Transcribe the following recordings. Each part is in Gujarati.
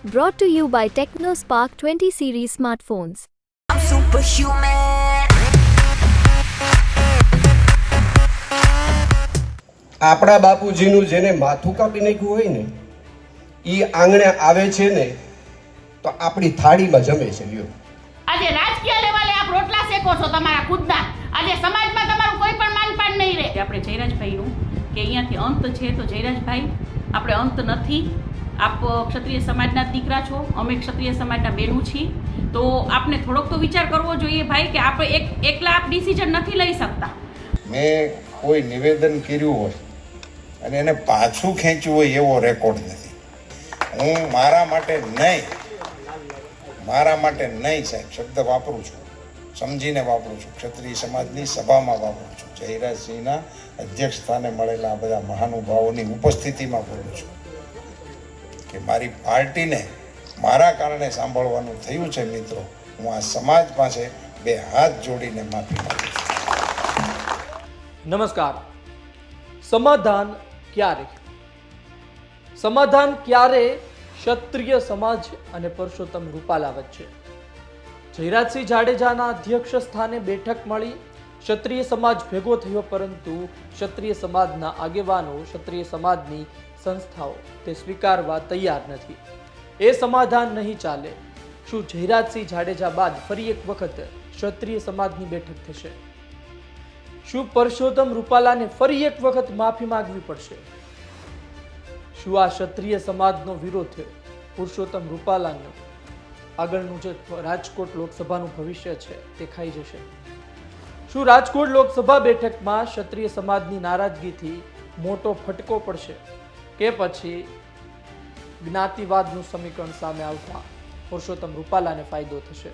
Brought to you by TechnoSpark 20 series smartphones. I'm superhuman. આપણા બાપુજીનું જેને માથું કાપી નાખ્યું હોય ને એ આંગણે આવે છે ને તો આપણી થાળીમાં જમે છે લ્યો. આજે રાજકીય લેવલે આપ રોટલા શેકો છો તમારા ખુદના. આજે સમાજમાં તમારું કોઈ પણ માનપાન નહીં રહે. આપણે જયરાજભાઈનું કે અહીંયાથી અંત છે તો જયરાજભાઈ આપણે અંત નથી. આપ ક્ષત્રિય સમાજના દીકરા છો, અમે ક્ષત્રિય સમાજના બહેનું છીએ, તો આપને થોડોક તો વિચાર કરવો જોઈએ ભાઈ કે આપણે એકલા આપ ડિસિઝન નથી લઈ શકતા. મેં કોઈ નિવેદન કર્યું હોય અને એને પાછું ખેંચ્યું હોય એવો રેકોર્ડ નથી. હું મારા માટે નહીં સાહેબ શબ્દ વાપરું છું, સમજીને વાપરું છું. ક્ષત્રિય સમાજની સભામાં વાપરું છું. જયરાજસિંહના અધ્યક્ષ સ્થાને મળેલા આ બધા મહાનુભાવોની ઉપસ્થિતિમાં બોલું છું કે મારી પાર્ટીને મારા કારણે સાંભળવાનું થયું છે. મિત્રો, હું આ સમાજ પાસે બે હાથ જોડીને માફી માંગુ છું. નમસ્કાર. સમાધાન ક્યારે? સમાધાન ક્યારે ક્ષત્રિય સમાજ અને પરસોત્તમ રૂપાલા વચ્ચે? જયરાજસિંહ જાડેજાના અધ્યક્ષ સ્થાને બેઠક મળી, ક્ષત્રિય સમાજ ભેગો થયો, પરંતુ ક્ષત્રિય સમાજના આગેવાનો, ક્ષત્રિય સમાજની સંસ્થાઓ તે સ્વીકારવા તૈયાર નથી. એ સમાધાન નહીં ચાલે. શું જયરાજસિંહ જાડેજા બાદ ફરી એક વખત ક્ષત્રિય સમાજની બેઠક થશે? શું પરસોત્તમ રૂપાલાને ફરી એક વખત માફી માંગવી પડશે? શું આ ક્ષત્રિય સમાજનો વિરોધ પુરુષોત્તમ રૂપાલાનું આગળનું જે રાજકોટ લોકસભાનું ભવિષ્ય છે તે ખાઈ જશે? શું રાજકોટ લોકસભા બેઠકમાં ક્ષત્રિય સમાજની નારાજગીથી મોટો ફટકો પડશે કે પછી જ્ઞાતિવાદનું સમીકરણ સામે આવતા પુરુષોત્તમ રૂપાલાને ફાયદો થશે?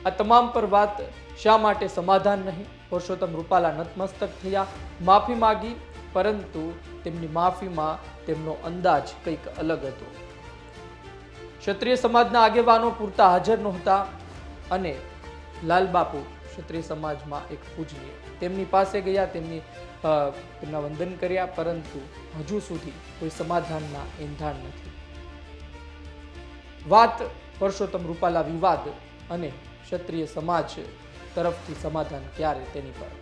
આ તમામ પર વાત શા માટે સમાધાન નહીં? પુરુષોત્તમ રૂપાલા નતમસ્તક થયા, માફી માગી, પરંતુ તેમની માફીમાં તેમનો અંદાજ કંઈક અલગ હતો. ક્ષત્રિય સમાજના આગેવાનો પૂરતા હાજર નહોતા અને લાલબાપુ ક્ષત્રિય સમાજમાં એક પૂજનીય તેમની પાસે ગયા, તેમના વંદન કર્યા, પરંતુ હજુ સુધી કોઈ સમાધાનના એંધાણ નથી. વાત પુરુષોત્તમ રૂપાલા વિવાદ અને ક્ષત્રિય સમાજ તરફથી સમાધાન ક્યારે તેની પર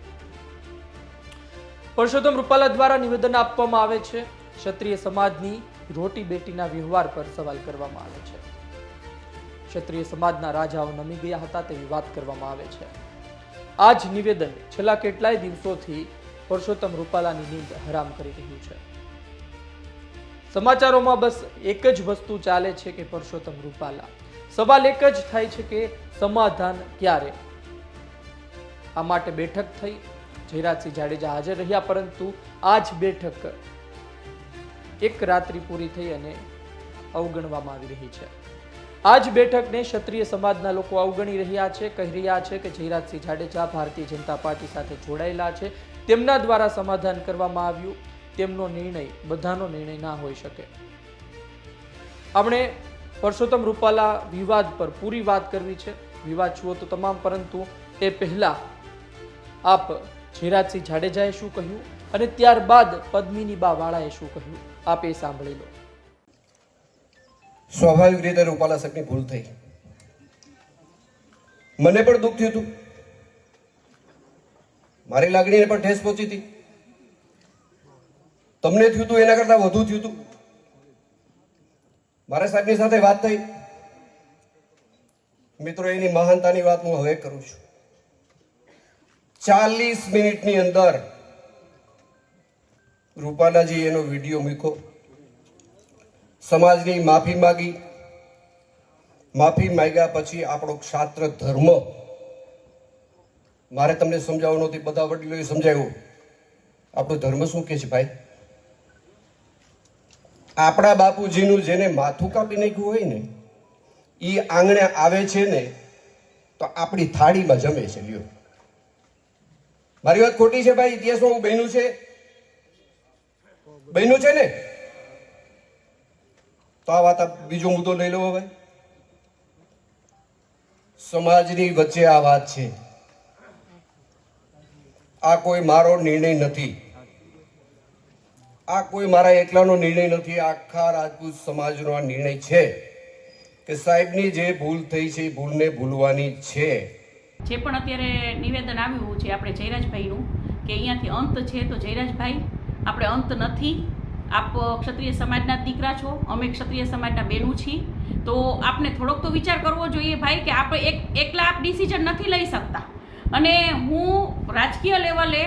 પુરુષોત્તમ રૂપાલા દ્વારા નિવેદન આપવામાં આવે છે. ક્ષત્રિય સમાજની રોટી બેટીના વ્યવહાર પર સવાલ કરવામાં આવે છે. ક્ષત્રિય સમાજના રાજાઓ નમી ગયા હતા તેવી વાત કરવામાં આવે છે. આ જ નિવેદન છેલ્લા કેટલાય દિવસોથી પુરુષોત્તમ રૂપાલાની નીંદ હરામ કરી રહ્યું છે. સમાચારોમાં બસ એક જ વસ્તુ ચાલે છે કે પુરુષોત્તમ રૂપાલા. સવાલ એક જ થાય છે કે સમાધાન ક્યારે? આ માટે બેઠક થઈ, જયરાજસિંહ જાડેજા હાજર રહ્યા, પરંતુ આ જ બેઠક એક રાત્રિ પૂરી થઈ અને અવગણવામાં આવી રહી છે. આ જ બેઠકને ક્ષત્રિય સમાજના લોકો અવગણી રહ્યા છે, કહી રહ્યા છે કે જયરાજસિંહ જાડેજા ભારતીય જનતા પાર્ટી સાથે જોડાયેલા છે, તેમના દ્વારા સમાધાન કરવામાં આવ્યું, તેમનો નિર્ણય બધાનો નિર્ણય ના હોઈ શકે. આપણે પુરુષોત્તમ રૂપાલા વિવાદ પર પૂરી વાત કરવી છે. વિવાદ જુઓ તો તમામ, પરંતુ એ પહેલા આપ જયરાજસિંહ જાડેજાએ શું કહ્યું અને ત્યારબાદ પદ્મિની બા વાળાએ શું કહ્યું, આપ એ સાંભળી લો. સ્વાભાવિક રીતે રૂપાલા સાહેબની ભૂલ થઈ. મને પણ દુઃખ થયું હતું, મારી લાગણીને પણ ઠેસ પહોંચી હતી. તમને થયું હતું એના કરતા વધુ થયું હતું. મારા સાહેબની સાથે વાત થઈ. મિત્રો, એની મહાનતાની વાત હું હવે કરું છું. 40 મિનિટની અંદર રૂપાલાજી એનો વિડીયો મૂક્યો, સમાજની માફી માગી. માફી માંગ્યા પછી આપણો ક્ષાત્ર ધર્મ, મારે તમને સમજાવવું નથી, બધા વડીલોએ સમજાવ્યું. આપણો ધર્મ શું કે છે ભાઈ? આપણા બાપુજીનું જેને માથું કાપી નાખ્યું હોય ને એ આંગણે આવે છે ને તો આપણી થાળીમાં જમે છે લ્યો. મારી વાત ખોટી છે ભાઈ? ઇતિહાસમાં હું બન્યું છે ને? તો આ વાત બીજો મુદ્દો લઈ લો. હવે સમાજની વચ્ચે આ વાત છે. આ કોઈ મારો નિર્ણય નથી, આ કોઈ મારા એકલાનો નિર્ણય નથી, આખા રાજપૂત સમાજનો આ નિર્ણય છે. કે સાહેબની જે ભૂલ થઈ છે એ ભૂલને ભૂલવાની છે. જે પણ અત્યારે નિવેદન આવ્યું છે આપણે જયરાજભાઈનું કે અહીંયાથી અંત છે, તો જયરાજભાઈ આપણે અંત નથી. આપ ક્ષત્રિય સમાજના દીકરા છો, અમે ક્ષત્રિય સમાજના બહેનો છીએ, તો આપને થોડોક તો વિચાર કરવો જોઈએ ભાઈ કે આપણે એકલા આપ ડિસિઝન નથી લઈ શકતા. અને હું રાજકીય લેવલે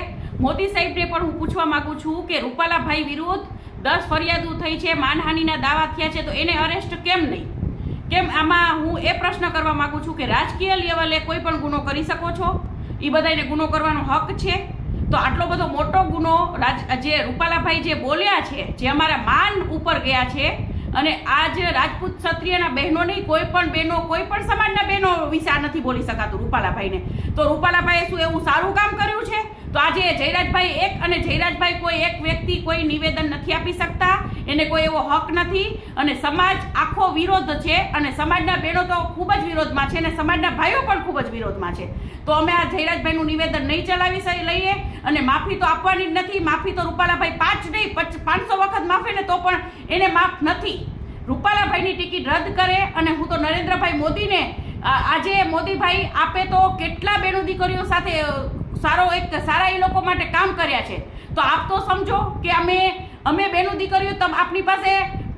મોદી સાહેબને પણ હું પૂછવા માગું છું કે રૂપાલાભાઈ વિરુદ્ધ 10 ફરિયાદો થઈ છે, માનહાનિના દાવા થયા છે, તો એને અરેસ્ટ કેમ નહીં? કેમ? આમાં હું એ પ્રશ્ન કરવા માગું છું કે રાજકીય લેવલે કોઈ પણ ગુનો કરી શકો છો, એ બધાને ગુનો કરવાનો હક છે. તો આટલો બધો મોટો ગુનો જે રૂપાલાભાઈ જે બોલ્યા છે, જે અમારા માન ઉપર ગયા છે, અને આજ રાજપૂત ક્ષત્રિયના બહેનો નહીં, કોઈ પણ બહેનો, કોઈ પણ સમાજના બહેનો વિશે આ નથી બોલી શકાતું રૂપાલાભાઈને. તો રૂપાલાભાઈએ શું એવું સારું કામ કર્યું છે? તો આજે જયરાજભાઈ એક અને જયરાજભાઈ કોઈ એક વ્યક્તિ કોઈ નિવેદન નથી આપી શકતા, એને કોઈ એવો હક નથી. અને સમાજ આખો વિરોધ છે, અને સમાજના બહેનો તો ખૂબ જ વિરોધમાં છે, અને સમાજના ભાઈઓ પણ ખૂબ જ વિરોધમાં છે. તો અમે આ જયરાજભાઈનું નિવેદન નહીં ચલાવી લઈએ, અને માફી તો આપવાની જ નથી. માફી તો રૂપાલાભાઈ 5 નહીં 500 વખત માફી ને તો પણ એને માફ નથી. રૂપાલાભાઈની ટિકિટ રદ કરે. અને હું તો નરેન્દ્રભાઈ મોદીને આજે મોદીભાઈ આપે તો કેટલા બહેનો દીકરીઓ સાથે સારા એ લોકો માટે કામ કર્યા છે. તો આપ તો સમજો કે અમે બહેનો દીકરીઓ આપની પાસે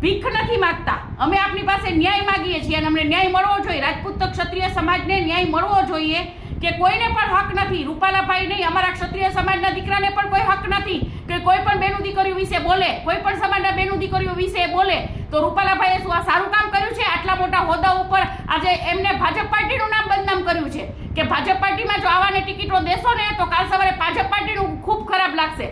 ભીખ નથી માંગતા, અમે આપની પાસે ન્યાય માંગીએ છીએ, અને અમને ન્યાય મળવો જોઈએ. રાજપૂત ક્ષત્રિય સમાજને ન્યાય મળવો જોઈએ કે કોઈને પણ હક નથી. રૂપાલાભાઈ નહીં, અમારા ક્ષત્રિય સમાજના દીકરાને પણ કોઈ હક નથી કે કોઈ પણ બહેનો દીકરીઓ વિશે બોલે, કોઈ પણ સમાજના બહેનો દીકરીઓ વિશે બોલે. તો રૂપાલાભાઈએ શું આ સારું કામ કર્યું છે? આટલા મોટા હોદ્દા ઉપર આજે એમને ભાજપ પાર્ટીનું નામ બદનામ કર્યું છે કે ભાજપ પાર્ટીમાં જો આવાને ટિકિટો દેશો ને તો કાલ સવારે ભાજપ પાર્ટીનું ખૂબ ખરાબ લાગશે.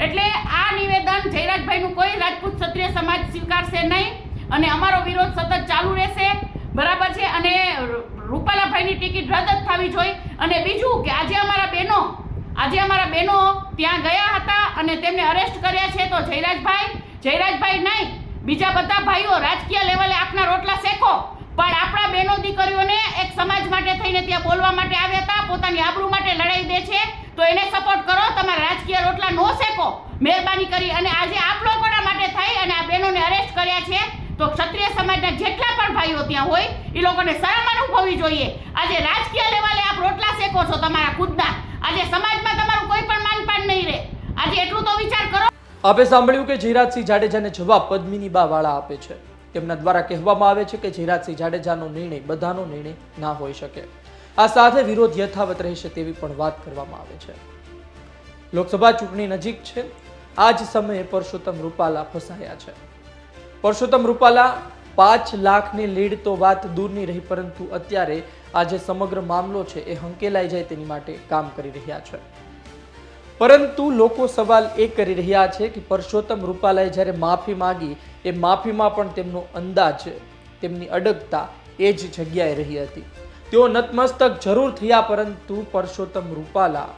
એટલે આ નિવેદન જયરાજભાઈનું કોઈ રાજપૂત ક્ષત્રિય સમાજ સ્વીકારશે નહીં, અને અમારો વિરોધ સતત ચાલુ રહેશે. બરાબર છે? અને રૂપાલાભાઈની ટિકિટ રદ જ થવી જોઈએ. અને બીજું કે આજે અમારા બહેનો ત્યાં ગયા હતા અને તેમને અરેસ્ટ કર્યા છે. તો જયરાજભાઈ નહીં, બીજા બધા ભાઈઓ રાજકીય લેવલે આપના રોટલા શેકો, પણ આપણા બહેનો દીકરીઓને એક સમાજ માટે થઈને ત્યાં બોલવા માટે આવ્યા હતા, પોતાની આબરૂ માટે લડાઈ દે છે, તો એને સપોર્ટ કરો. તમારા રાજકીય રોટલા નો શેકો મહેરબાની કરી. અને આજે આપ લોકોના માટે થઈ અને આ બહેનોને અરેસ્ટ કર્યા છે, તો ક્ષત્રિય સમાજના જેટલા પણ ભાઈઓ ત્યાં હોય એ લોકોને શરમ અનુભવવી જોઈએ. આજે રાજકીય લેવલે આપ રોટલા શેકો છો તમારા ખુદના, આજે સમાજમાં તમારું કોઈ પણ માનપાન નહીં રહે. આજે એટલું તો વિચાર કરો. આપે સાંભળ્યું કે જયરાજસિંહ જાડેજાને જવાબ પદ્મિની બા વાળા આપે છે. તેમના દ્વારા કહેવામાં આવે છે કે જયરાજસિંહ જાડેજાનો નિર્ણય બધાનો નિર્ણય ના હોઈ શકે. આ સાથે વિરોધ યથાવત રહેશે તેવી પણ વાત કરવામાં આવે છે. લોકસભા ચૂંટણી નજીક છે. આ જ સમયે પરસોત્તમ રૂપાલા ફસાયા છે. પરસોત્તમ રૂપાલા 5 લાખની લીડ તો વાત દૂરની રહી, પરંતુ અત્યારે આ જે સમગ્ર મામલો છે એ હંકેલાઈ જાય તેની માટે કામ કરી રહ્યા છે. પરંતુ લોકો સવાલ એ કરી રહ્યા છે કે પરસોત્તમ રૂપાલાએ જ્યારે માફી માંગી, એ માફીમાં પણ તેમનો અંદાજ, તેમની અડગતા એ જ જગ્યાએ રહી હતી. તેઓ નતમસ્તક જરૂર થયા, પરંતુ પરસોત્તમ રૂપાલા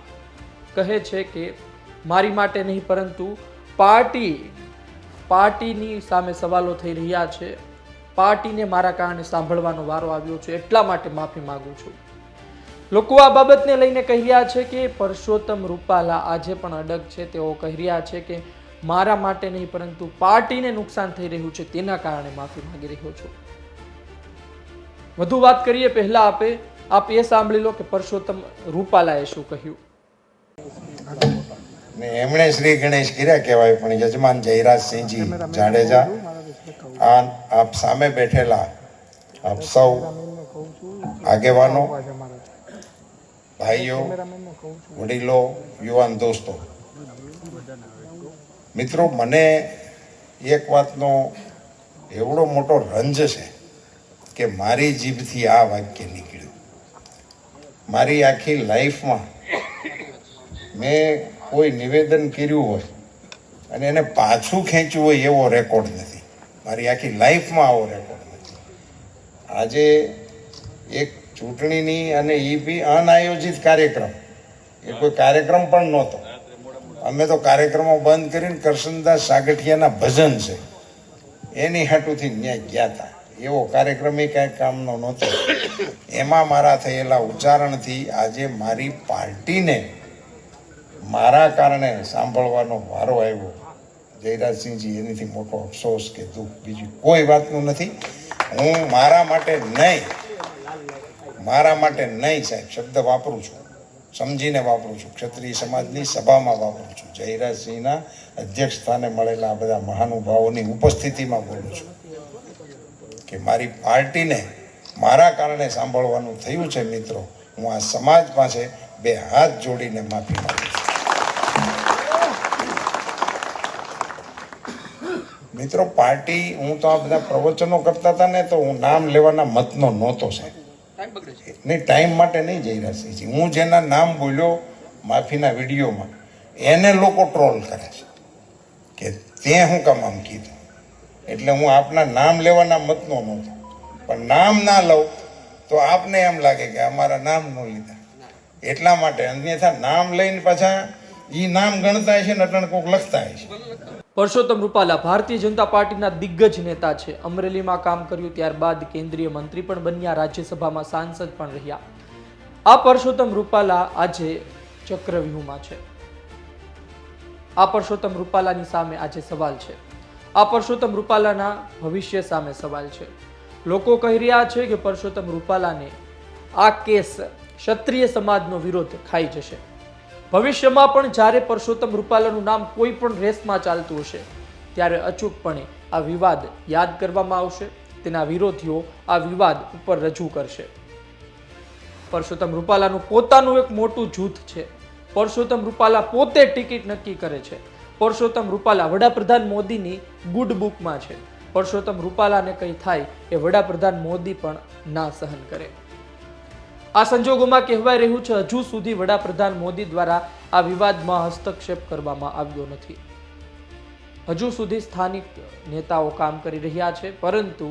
કહે છે કે મારી માટે નહીં, પરંતુ પાર્ટીની સામે સવાલો થઈ રહ્યા છે, પાર્ટીને મારા કારણે સાંભળવાનો વારો આવ્યો છે, એટલા માટે માફી માંગુ છું. લોકો આ બાબતને લઈને કહી રહ્યા છે કે પરસોત્તમ રૂપાલા આજે પણ અડગ છે. તેઓ કહી રહ્યા છે કે મારા માટે નહીં, પરંતુ પાર્ટીને નુકસાન થઈ રહ્યું છે, તેના કારણે માફી માંગી રહ્યો છું. વધુ વાત કરીએ પહેલા આપ એ સાંભળી લો કે પરસોત્તમ રૂપાલાએ શું કહ્યું. ને એમણે શ્રી ગણેશ કર્યા કહેવાય, પણ યજમાન જયરાજસિંહજી જાડેજા, આપ સામે બેઠેલા આપ સૌ આગેવાનો, ભાઈઓ, વડીલો, યુવાન દોસ્તો, મિત્રો, મને એક વાતનો એવડો મોટો રંજ છે કે મારી જીભથી આ વાક્ય નીકળ્યું. મારી આખી લાઈફમાં મેં કોઈ નિવેદન કર્યું હોય અને એને પાછું ખેંચ્યું હોય એવો રેકોર્ડ નથી. મારી આખી લાઈફમાં આવો રેકોર્ડ નથી. આજે એક ચૂંટણીની, અને એ બી અનાયોજિત કાર્યક્રમ, એ કોઈ કાર્યક્રમ પણ નહોતો. અમે તો કાર્યક્રમો બંધ કરીને કરશનદાસ સાગઠિયાના ભજન છે એની હાટુથી ન્યાય ગયા હતા. એવો કાર્યક્રમ એ કાંઈ કામનો નહોતો. એમાં મારા થયેલા ઉચ્ચારણથી આજે મારી પાર્ટીને મારા કારણે સાંભળવાનો વારો આવ્યો. જયરાજસિંહજી, એનીથી મોટો અફસોસ કે દુઃખ બીજું કોઈ વાતનું નથી. હું મારા માટે નહીં સાહેબ શબ્દ વાપરું છું, સમજીને વાપરું છું. ક્ષત્રિય સમાજની સભામાં વાપરું છું. જયરાજસિંહના અધ્યક્ષ સ્થાને મળેલા આ બધા મહાનુભાવોની ઉપસ્થિતિમાં બોલું છું કે મારી પાર્ટીને મારા કારણે સાંભળવાનું થયું છે. મિત્રો, હું આ સમાજ પાસે 2 હાથ જોડીને માફી માંગુ છું. મિત્રો, પાર્ટી, હું તો આ બધા પ્રવચનો કરતા હતા ને, તો હું નામ લેવાના મતનો નહોતો સાહેબ. નહીં, ટાઈમ માટે નહીં જયરાજસિંહજી. હું જેના નામ બોલ્યો માફીના વિડીયોમાં, એને લોકો ટ્રોલ કરે છે કે તે હું કામ આમ કીધું. એટલે હું આપના નામ લેવાના મતનો નહોતો, પણ નામ ના લઉં તો આપને એમ લાગે કે અમારા નામ ન લીધા એટલા માટે. અન્યથા નામ લઈને પાછા એ નામ ગણતા હશે ને અટણ કોક લખતા હશે. પરસોત્તમ રૂપાલા ભારતીય જનતા પાર્ટીના દિગ્ગજ નેતા છે. અમરેલીમાં કામ કર્યું, ત્યારબાદ કેન્દ્રીય મંત્રી પણ બન્યા, રાજ્યસભામાં સાંસદ પણ રહ્યા. આ પરસોત્તમ રૂપાલા આજે ચક્રવ્યૂહમાં છે. આ પરસોત્તમ રૂપાલાની સામે આજે સવાલ છે. આ પરસોત્તમ રૂપાલાના ભવિષ્ય સામે સવાલ છે. લોકો કહી રહ્યા છે કે પરસોત્તમ રૂપાલાને આ કેસ ક્ષત્રિય સમાજનો વિરોધ ખાઈ જશે. ભવિષ્યમાં પણ જ્યારે પરસોત્તમ રૂપાલાનું નામ કોઈ પણ રેસમાં ચાલતું હશે ત્યારે અચૂકપણે આ વિવાદ યાદ કરવામાં આવશે. તેના વિરોધીઓ આ વિવાદ ઉપર રજૂ કરશે. પરસોત્તમ રૂપાલાનું પોતાનું એક મોટું જૂથ છે. પરસોત્તમ રૂપાલા પોતે ટિકિટ નક્કી કરે છે. પરસોત્તમ રૂપાલા વડાપ્રધાન મોદીની ગુડ બુકમાં છે. પરસોત્તમ રૂપાલાને કંઈ થાય એ વડાપ્રધાન મોદી પણ ના સહન કરે. આ સંજોગોમાં કહેવાય રહ્યું છે હજુ સુધી વડાપ્રધાન મોદી દ્વારા આ વિવાદમાં હસ્તક્ષેપ કરવામાં આવ્યો નથી. હજુ સુધી સ્થાનિક નેતાઓ કામ કરી રહ્યા છે, પરંતુ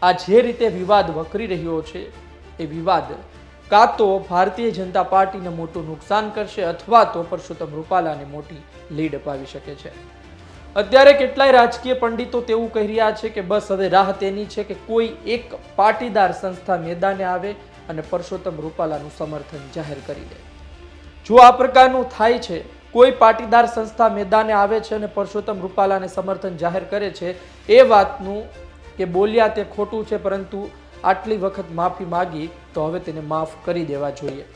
આ જે રીતે વિવાદ વકરી રહ્યો છે એ વિવાદ કાં તો ભારતીય જનતા પાર્ટીને મોટું નુકસાન કરશે અથવા તો પરસોત્તમ રૂપાલાને મોટી લીડ અપાવી શકે છે. અત્યારે કેટલાય રાજકીય પંડિતો તેવું કહી રહ્યા છે કે બસ હવે રાહ તેની છે કે કોઈ એક પાટીદાર સંસ્થા મેદાને આવે અને પરસોત્તમ રૂપાલાનું સમર્થન જાહેર કરી દે. જો આ પ્રકારનું થાય છે, કોઈ પાટીદાર સંસ્થા મેદાને આવે છે અને પરસોત્તમ રૂપાલાને સમર્થન જાહેર કરે છે, એ વાતનું કે બોલ્યા તે ખોટું છે, પરંતુ આટલી વખત માફી માગી તો હવે તેને માફ કરી દેવા જોઈએ.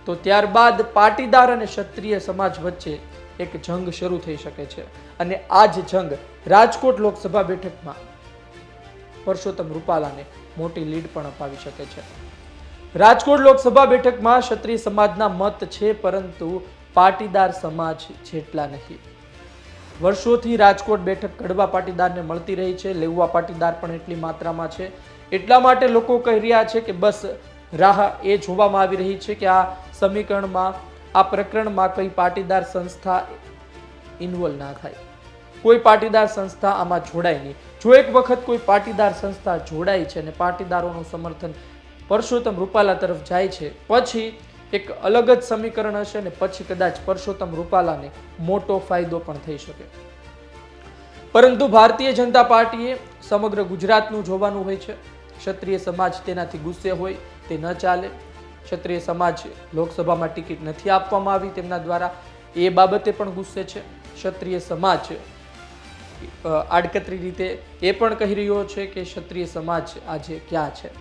તો ત્યારબાદ પાટીદાર અને ક્ષત્રિય સમાજ વચ્ચે એક જંગ શરૂ થઈ શકે છે અને આ જ જંગ રાજકોટ લોકસભા બેઠકમાં પરસોત્તમ રૂપાલાને મોટી લીડ પણ અપાવી શકે છે. રાજકોટ લોકસભા બેઠકમાં ક્ષત્રિય સમાજના મત છે, પરંતુ પાટીદાર સમાજ જેટલા નહીં. વર્ષોથી રાજકોટ બેઠક કડવા પાટીદારને મળતી રહી છે, લેઉવા પાટીદાર પણ એટલી માત્રામાં છે. એટલા માટે લોકો કહી રહ્યા છે કે બસ રાહ એ જોવામાં આવી રહી છે કે આ સમીકરણમાં, આ પ્રકરણમાં કઈ પાટીદાર સંસ્થા ઇન્વોલ્વ ના થાય, કોઈ પાટીદાર સંસ્થા આમાં જોડાય નહીં. જો એક વખત કોઈ પાટીદાર સંસ્થા જોડાય છે અને પાટીદારોનું સમર્થન પરસોત્તમ રૂપાલા તરફ જાય છે, પછી એક અલગ જ સમીકરણ હશે અને પછી કદાચ પરસોત્તમ રૂપાલાને મોટો ફાયદો પણ થઈ શકે. પરંતુ ભારતીય જનતા પાર્ટીએ સમગ્ર ગુજરાતનું જોવાનું હોય છે. ક્ષત્રિય સમાજ તેનાથી ગુસ્સે હોય તે ન ચાલે. ક્ષત્રિય સમાજ લોકસભામાં ટિકિટ નથી આપવામાં આવી તેમના દ્વારા, એ બાબતે પણ ગુસ્સે છે. ક્ષત્રિય સમાજ આડકતરી રીતે એ પણ કહી રહ્યો છે કે ક્ષત્રિય સમાજ આજે ક્યાં છે.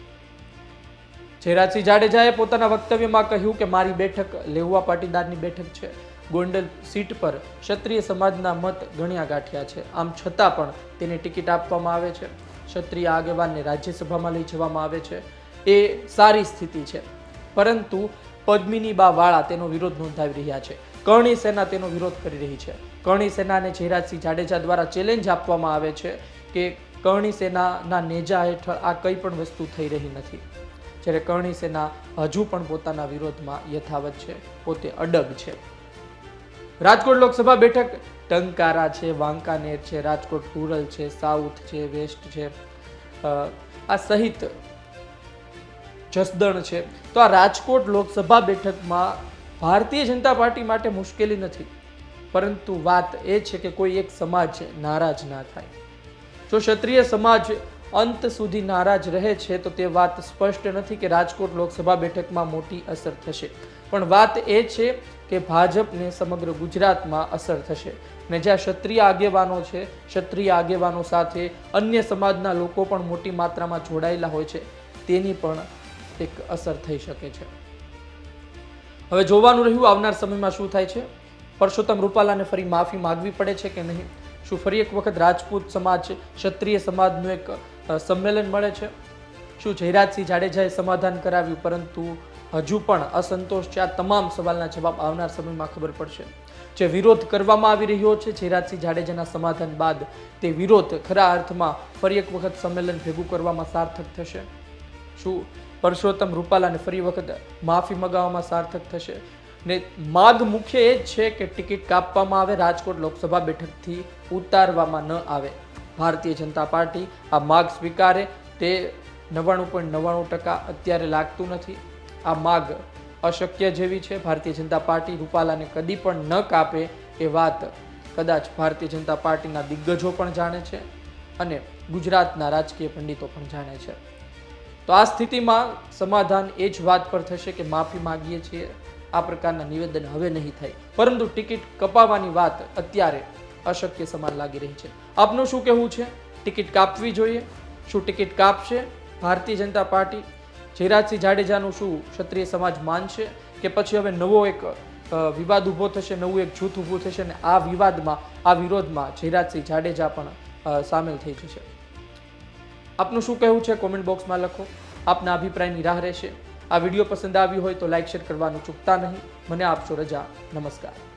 જયરાજસિંહ જાડેજાએ પોતાના વક્તવ્યમાં કહ્યું કે મારી બેઠક લેઉવા પાટીદારની બેઠક છે. ગોંડલ સીટ પર ક્ષત્રિય સમાજના મત ગણ્યા ગાંઠ્યા છે. આમ છતાં પણ તેને ટિકિટ આપવામાં આવે છે. ક્ષત્રિય આગેવાનને રાજ્યસભામાં લઈ જવામાં આવે છે. એ સારી સ્થિતિ છે, પરંતુ પદ્મિની બા વાળા તેનો વિરોધ નોંધાવી રહ્યા છે. કરણી સેના તેનો વિરોધ કરી રહી છે. કરણી સેનાને જયરાજસિંહ જાડેજા દ્વારા ચેલેન્જ આપવામાં આવે છે કે કરણી સેનાના નેજા હેઠળ આ કંઈ પણ વસ્તુ થઈ રહી નથી. જ્યારે કરણી સેના હજુ પણ પોતાના વિરોધમાં યથાવત છે, પોતે અડગ છે. રાજકોટ લોકસભા બેઠક ટંકારા છે, વાંકાનેર છે, રાજકોટ રૂરલ છે, સાઉથ છે, વેસ્ટ છે, આ સહિત જસદણ છે. તો આ રાજકોટ લોકસભા બેઠકમાં ભારતીય જનતા પાર્ટી માટે મુશ્કેલી નથી, પરંતુ વાત એ છે કે કોઈ એક સમાજ નારાજ ના થાય. જો ક્ષત્રિય સમાજ અંત સુધી નારાજ રહે છે તો તે વાત સ્પષ્ટ નથી કે રાજકોટ લોકસભા બેઠકમાં મોટી અસર થશે, પણ વાત એ છે કે ભાજપને સમગ્ર ગુજરાતમાં અસર થશે ને જ્યાં ક્ષત્રિય આગેવાનો છે, ક્ષત્રિય આગેવાનો સાથે અન્ય સમાજના લોકો પણ મોટી માત્રામાં જોડાયેલા હોય છે, તેની પણ એક અસર થઈ શકે છે. હવે જોવાનું રહ્યું આવનાર સમયમાં શું થાય છે. પરસોત્તમ રૂપાલાને ફરી માફી માંગવી પડે છે કે નહીં? શું ફરી એક વખત રાજપૂત સમાજ, ક્ષત્રિય સમાજનું એક સંમેલન મળે છે? શું જયરાજસિંહ જાડેજાએ સમાધાન કરાવ્યું પરંતુ હજુ પણ અસંતોષ છે? આ તમામ સવાલના જવાબ આવનાર સમયમાં ખબર પડશે. જે વિરોધ કરવામાં આવી રહ્યો છે જયરાજસિંહ જાડેજાના સમાધાન બાદ, તે વિરોધ ખરા અર્થમાં ફરી એક વખત સંમેલન ભેગું કરવામાં સાર્થક થશે? શું પરસોત્તમ રૂપાલાને ફરી વખત માફી મંગાવવામાં સાર્થક થશે? ને માગ મુખ્ય એ જ છે કે ટિકિટ કાપવામાં આવે, રાજકોટ લોકસભા બેઠકથી ઉતારવામાં ન આવે. ભારતીય જનતા પાર્ટી આ માગ સ્વીકારે તે 99.99% અત્યારે લાગતું નથી. આ માગ અશક્ય જેવી છે. ભારતીય જનતા પાર્ટી રૂપાલાને કદી પણ ન કાપે એ વાત કદાચ ભારતીય જનતા પાર્ટીના દિગ્ગજો પણ જાણે છે અને ગુજરાતના રાજકીય પંડિતો પણ જાણે છે. તો આ સ્થિતિમાં સમાધાન એ જ વાત પર થશે કે માફી માંગીએ છીએ, આ પ્રકારના નિવેદન હવે નહીં થાય, પરંતુ ટિકિટ કપાવવાની વાત અત્યારે અશક્ય સમાન લાગી રહી છે. આપનું શું કહેવું છે? ટિકિટ કાપવી જોઈએ? શું ટિકિટ કાપશે ભારતીય જનતા પાર્ટી? જયરાજસિંહ જાડેજાનું શું ક્ષત્રિય સમાજ માનશે કે પછી હવે નવો એક વિવાદ ઊભો થશે, નવું એક જૂથ ઊભું થશે અને આ વિવાદમાં, આ વિરોધમાં જયરાજસિંહ જાડેજા પણ સામેલ થઈ જશે? આપનું શું કહેવું છે? કોમેન્ટ બોક્સમાં લખો. આપના અભિપ્રાયની રાહ રહેશે. આ વિડીયો પસંદ આવ્યો હોય તો લાઈક શેર કરવાનું ચૂકતા નહીં. મને આપશો રજા. નમસ્કાર.